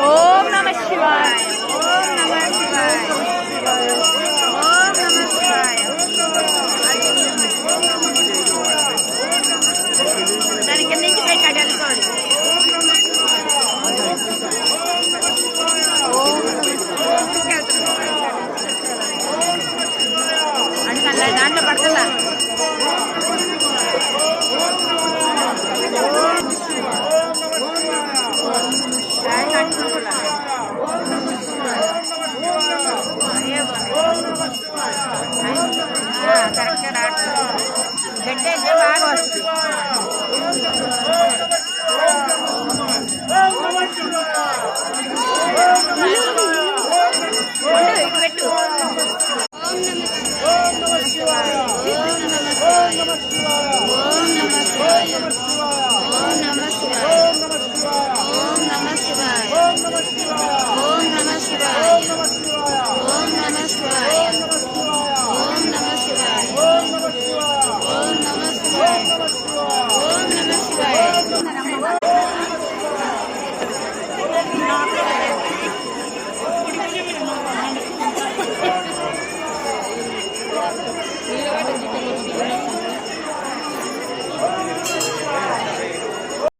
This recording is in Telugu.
ఓం నమః శివాయ. ఓం నమః శివాయ. ఓం నమః శివాయ. దాని కింద నుంచి పెట్టాడు అనుకోండి. అంటే దాంట్లో పడుతుందా? కరెక్ట్గా రావట్లేదు. గడ్డ అయితే బాగా వస్తుంది. ఇటు పెట్టు. ఓం నమః శివాయ. ఓం నమః శివాయ. ఓం నమః శివాయ.